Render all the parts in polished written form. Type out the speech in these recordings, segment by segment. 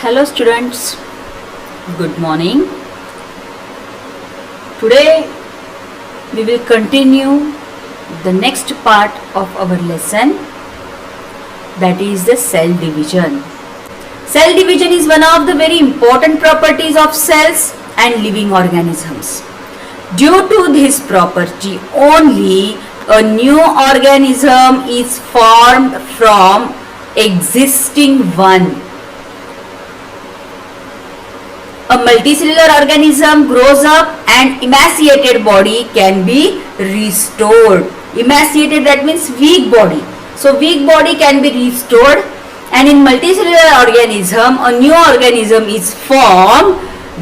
Hello students, good morning. Today we will continue the next part of our lesson, that is the cell division. Cell division is one of the very important properties of cells and living organisms. Due to this property only, a new organism is formed from existing one. A multicellular organism grows up and emaciated body can be restored. Emaciated, that means weak body. So weak body can be restored, and in multicellular organism a new organism is formed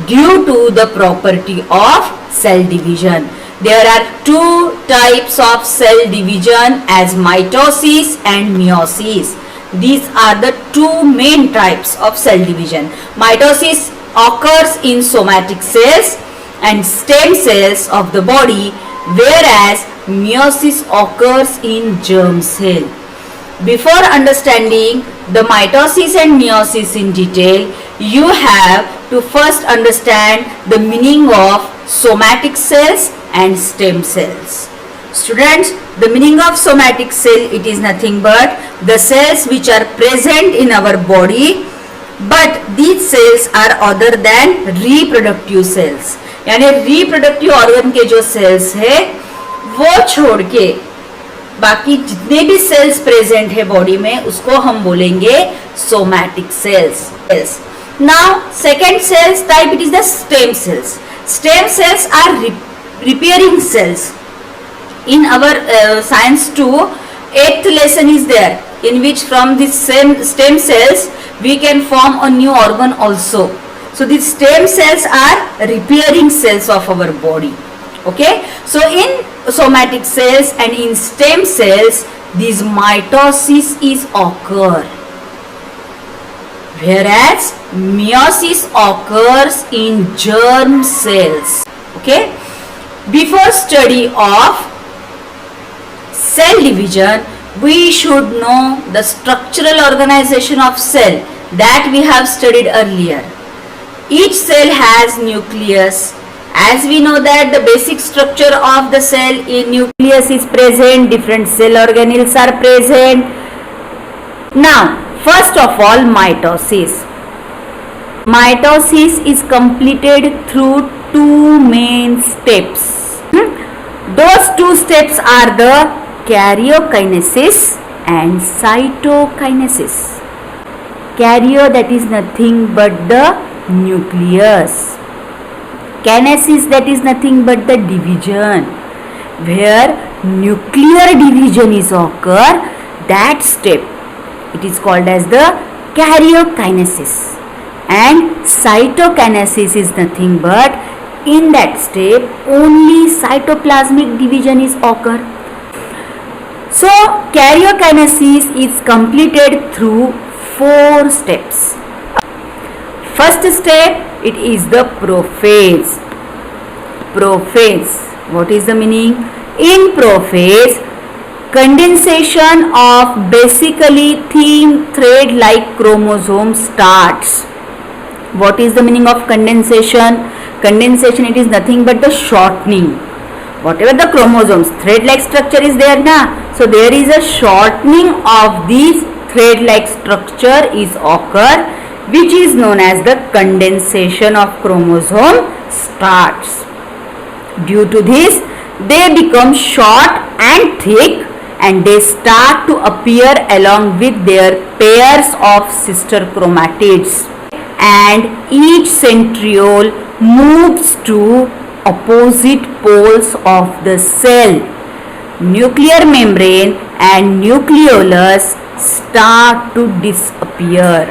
due to the property of cell division. There are two types of cell division as mitosis and meiosis. These are the two main types of cell division. Mitosis occurs in somatic cells and stem cells of the body, whereas meiosis occurs in germ cell. Before understanding the mitosis and meiosis in detail, you have to first understand the meaning of somatic cells and stem cells. Students, the meaning of somatic cell, it is nothing but the cells which are present in our body, but these cells are other than reproductive cells. यानी reproductive organ के जो cells है वो छोड़ के बाकी जितने भी cells present है body में उसको हम बोलेंगे somatic cells. Now second cells type, it is the stem cells. Stem cells are repairing cells. In our science 2, 8th lesson is there, in which from this same stem cells we can form a new organ also. So these stem cells are repairing cells of our body. Okay, so in somatic cells and in stem cells, this mitosis is occur, whereas meiosis occurs in germ cells. Okay, before study of cell division, we should know the structural organization of cell that we have studied earlier. Each cell has nucleus. As we know that the basic structure of the cell, in nucleus is present, different cell organelles are present. Now, first of all, mitosis. Mitosis is completed through two main steps. Those two steps are the karyokinesis and cytokinesis. Karyo, that is nothing but the nucleus. Kinesis, that is nothing but the division. Where nuclear division is occur, that step it is called as the karyokinesis. And cytokinesis is nothing but in that step only cytoplasmic division is occur. So karyokinesis is completed through four steps. First step, it is the prophase. Prophase, what is the meaning? In prophase, condensation of basically thin thread like chromosome starts. What is the meaning of condensation? Condensation, it is nothing but the shortening. Whatever the chromosomes, thread-like structure is there na, so there is a shortening of this thread-like structure is occur, which is known as the condensation of chromosome starts. Due to this, they become short and thick and they start to appear along with their pairs of sister chromatids, and each centriole moves to opposite poles of the cell. Nuclear membrane and nucleolus start to disappear.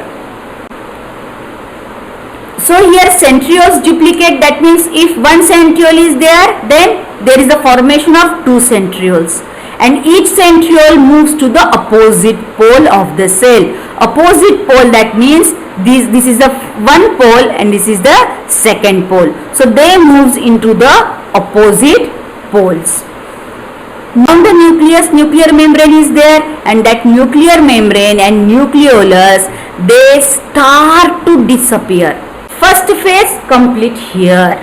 So here centrioles duplicate, that means if one centriole is there, then there is the formation of two centrioles, and each centriole moves to the opposite pole of the cell. Opposite pole, that means this is the one pole and this is the second pole. So they moves into the opposite poles. On the nucleus, nuclear membrane is there, and that nuclear membrane and nucleolus, they start to disappear. First phase complete here.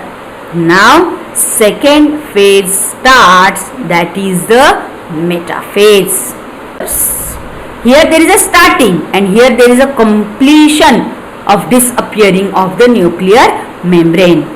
Now second phase starts, that is the metaphase. Here there is a starting and here there is a completion of disappearing of the nuclear membrane.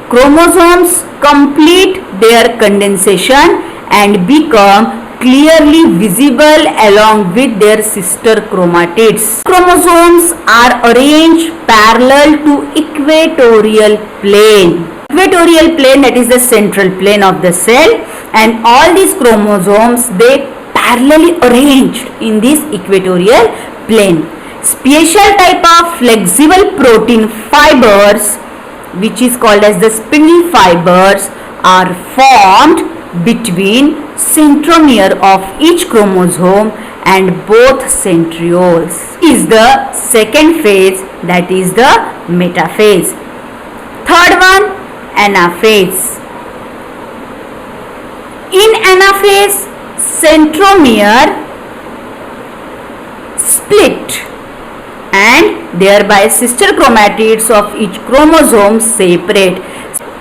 Chromosomes complete their condensation and become clearly visible along with their sister chromatids. Chromosomes are arranged parallel to equatorial plane. Equatorial plane, that is the central plane of the cell, and all these chromosomes, they parallelly arranged in this equatorial plane. Special type of flexible protein fibers, which is called as the spindle fibers, are formed between centromere of each chromosome and both centrioles. Is the second phase, that is the metaphase. Third one, anaphase. In anaphase, centromere split and thereby sister chromatids of each chromosome separate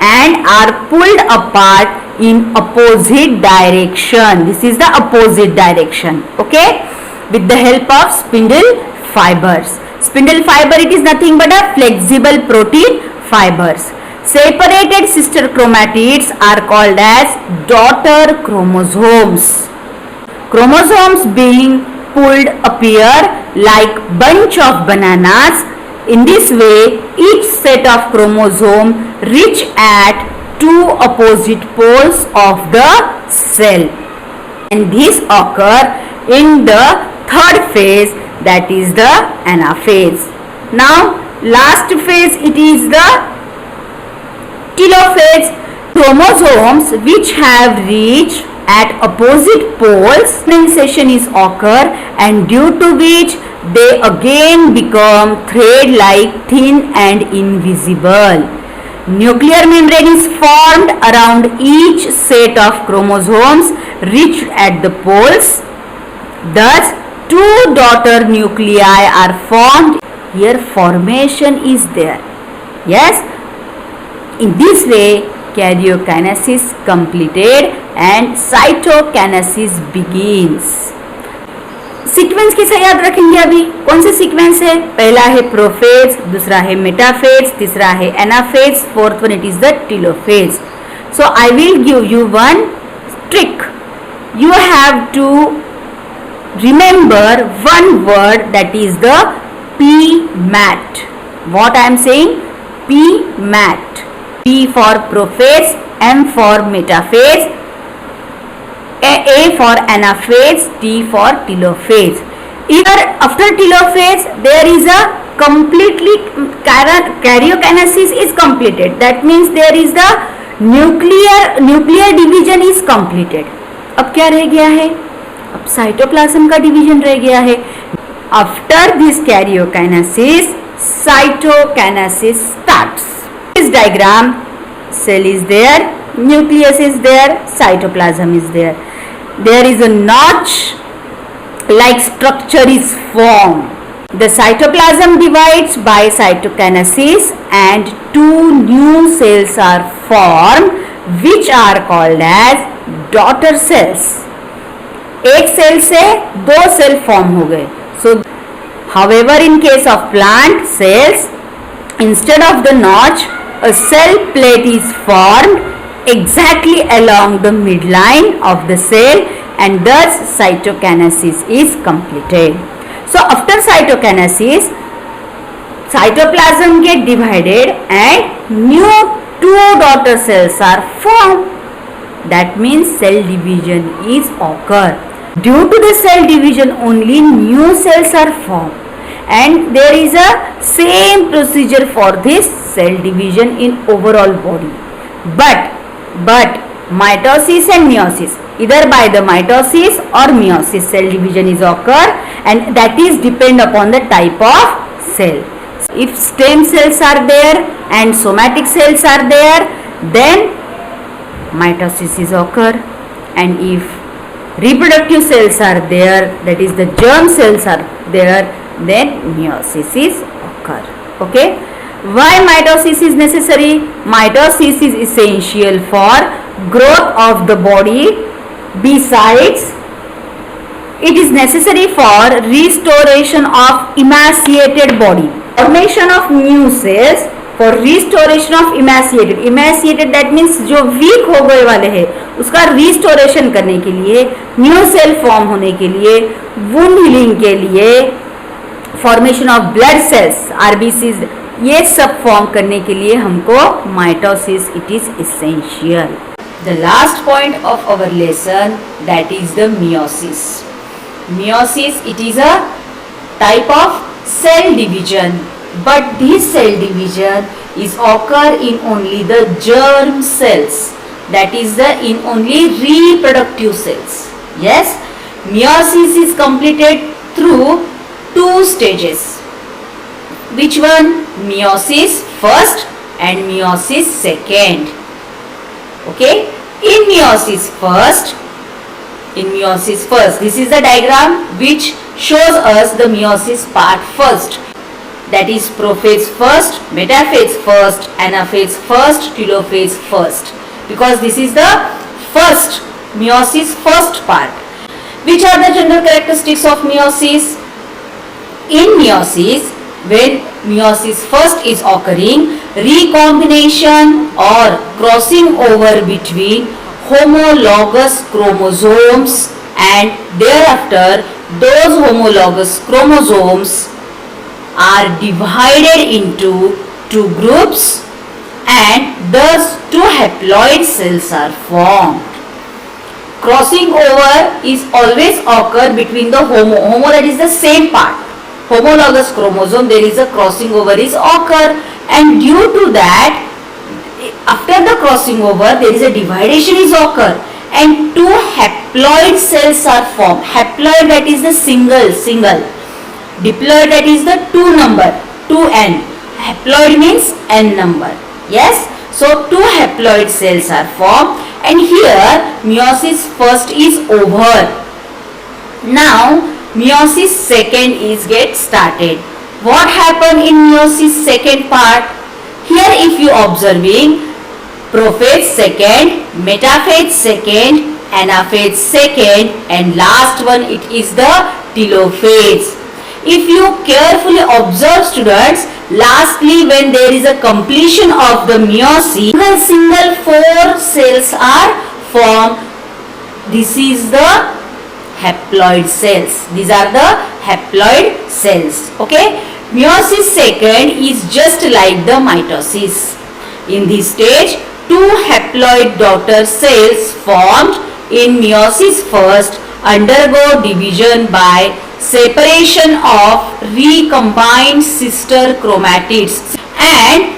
and are pulled apart in opposite direction. This is the opposite direction, okay, with the help of spindle fibers. Spindle fiber, it is nothing but a flexible protein fibers. Separated sister chromatids are called as daughter chromosomes. Chromosomes being pulled appear like bunch of bananas. In this way, each set of chromosome reach at two opposite poles of the cell, and this occur in the third phase, that is the anaphase. Now last phase, it is the telophase. Chromosomes which have reached at opposite poles, condensation is occur, and due to which they again become thread-like, thin and invisible. Nuclear membrane is formed around each set of chromosomes reached at the poles. Thus, two daughter nuclei are formed. Here formation is there. Yes. In this way, karyokinesis completed and cytokinesis begins. Sequence कैसे याद रखेंगे? अभी कौन से sequence है? पहला है prophase, दूसरा है मेटाफेज, तीसरा है anaphase, fourth one it is the telophase. So I will give you one trick. You have to remember one word, that is the PMAT. What I am saying? PMAT. P for prophase, M for metaphase, A for anaphase, T for telophase. Here after telophase there is a completely karyokinesis is completed. That means there is the nuclear division is completed. अब क्या रह गया है? अब cytoplasm का division रह गया है. After this karyokinesis, cytokinesis starts. This diagram, cell is there, nucleus is there, cytoplasm is there. There is a notch like structure is formed. The cytoplasm divides by cytokinesis and two new cells are formed, which are called as daughter cells. एक cell से दो cell form हो गए. So however, in case of plant cells, instead of the notch, a cell plate is formed exactly along the midline of the cell, and thus cytokinesis is completed. So after cytokinesis, cytoplasm get divided and new two daughter cells are formed. That means cell division is occur. Due to the cell division only new cells are formed, and there is a same procedure for this cell division in overall body. But mitosis and meiosis, either by the mitosis or meiosis, cell division is occur, and that is depend upon the type of cell. If stem cells are there and somatic cells are there, then mitosis is occur, and if reproductive cells are there, that is the germ cells are there, then meiosis is occur. Okay, why mitosis is necessary? Mitosis is essential for growth of the body. Besides, it is necessary for restoration of emaciated body. Formation of new cells for restoration of emaciated that means जो weak हो गए वाले हैं उसका restoration करने के लिए, new cell form होने के लिए, wound healing के लिए, formation of blood cells RBCs ये सब फॉर्म करने के लिए हमको mitosis it is essential. The last point of our lesson, that is the meiosis. Meiosis, it is a type of cell division, but this cell division is occur in only the germ cells, that is the in only reproductive cells. Yes, meiosis is completed through two stages. Which one? Meiosis first and meiosis second. Okay, in meiosis first, this is the diagram which shows us the meiosis part first, that is prophase first, metaphase first, anaphase first, telophase first, because this is the first meiosis first part. Which are the general characteristics of meiosis? In meiosis, when meiosis first is occurring, recombination or crossing over between homologous chromosomes, and thereafter those homologous chromosomes are divided into two groups, and thus two haploid cells are formed. Crossing over is always occur between the homo that is the same part, homologous chromosome, there is a crossing over is occur, and due to that after the crossing over there is a dividation is occur, and two haploid cells are formed. Haploid, that is the single, diploid, that is the two number, 2n, haploid means n number. Yes, so two haploid cells are formed, and here meiosis first is over. Now meiosis second is get started. What happened in meiosis second part? Here if you observing, prophase second, metaphase second, anaphase second, and last one it is the telophase. If you carefully observe students, lastly when there is a completion of the meiosis, single 4 cells are formed. This is the haploid cells. These are the haploid cells. Okay, meiosis second is just like the mitosis. In this stage, two haploid daughter cells formed in meiosis first undergo division by separation of recombined sister chromatids, and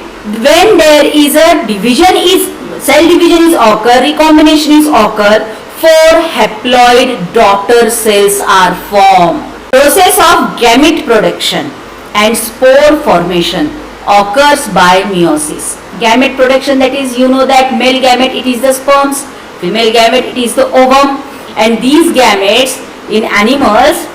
when there is a division is cell division is occur, recombination is occur, 4 haploid daughter cells are formed. Process of gamete production and spore formation occurs by meiosis. Gamete production, that is, you know that male gamete it is the sperms, female gamete it is the ovum, and these gametes in animals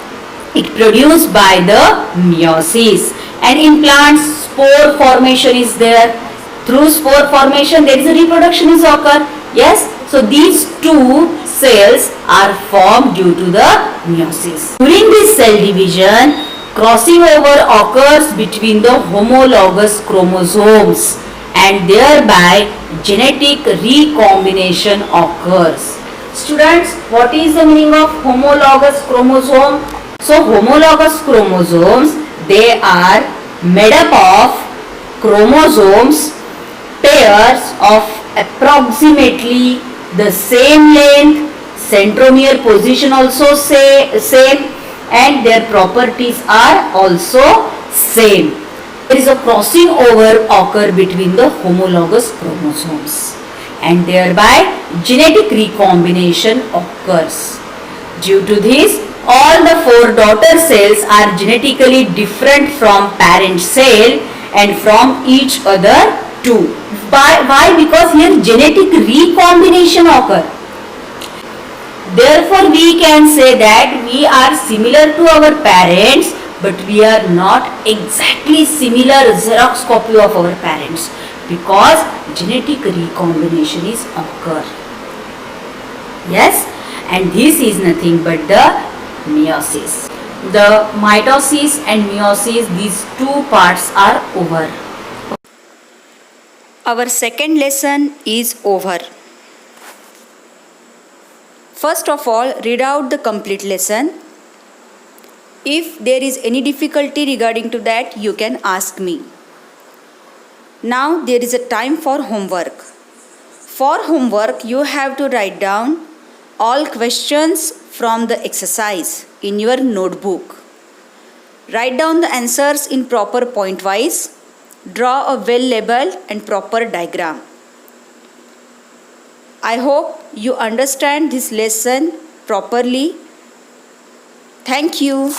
it produced by the meiosis, and in plants spore formation is there. Through spore formation there is a reproduction is occur. Yes, so these two cells are formed due to the meiosis. During this cell division, crossing over occurs between the homologous chromosomes, and thereby genetic recombination occurs. Students, what is the meaning of homologous chromosome? So homologous chromosomes, they are made up of chromosomes, pairs of approximately the same length, centromere position also same, and their properties are also same. There is a crossing over occur between the homologous chromosomes, and thereby genetic recombination occurs. Due to this, all the 4 daughter cells are genetically different from parent cell and from each other too. Why? Because here genetic recombination occur. Therefore, we can say that we are similar to our parents, but we are not exactly similar Xerox copy of our parents, because genetic recombination is occur. Yes, and this is nothing but the meiosis. The mitosis and meiosis, these two parts are over. Our second lesson is over. First of all, read out the complete lesson. If there is any difficulty regarding to that, you can ask me. Now there is a time for homework. For homework, you have to write down all questions from the exercise in your notebook. Write down the answers in proper point wise. Draw a well labeled and proper diagram. I hope you understand this lesson properly. Thank you.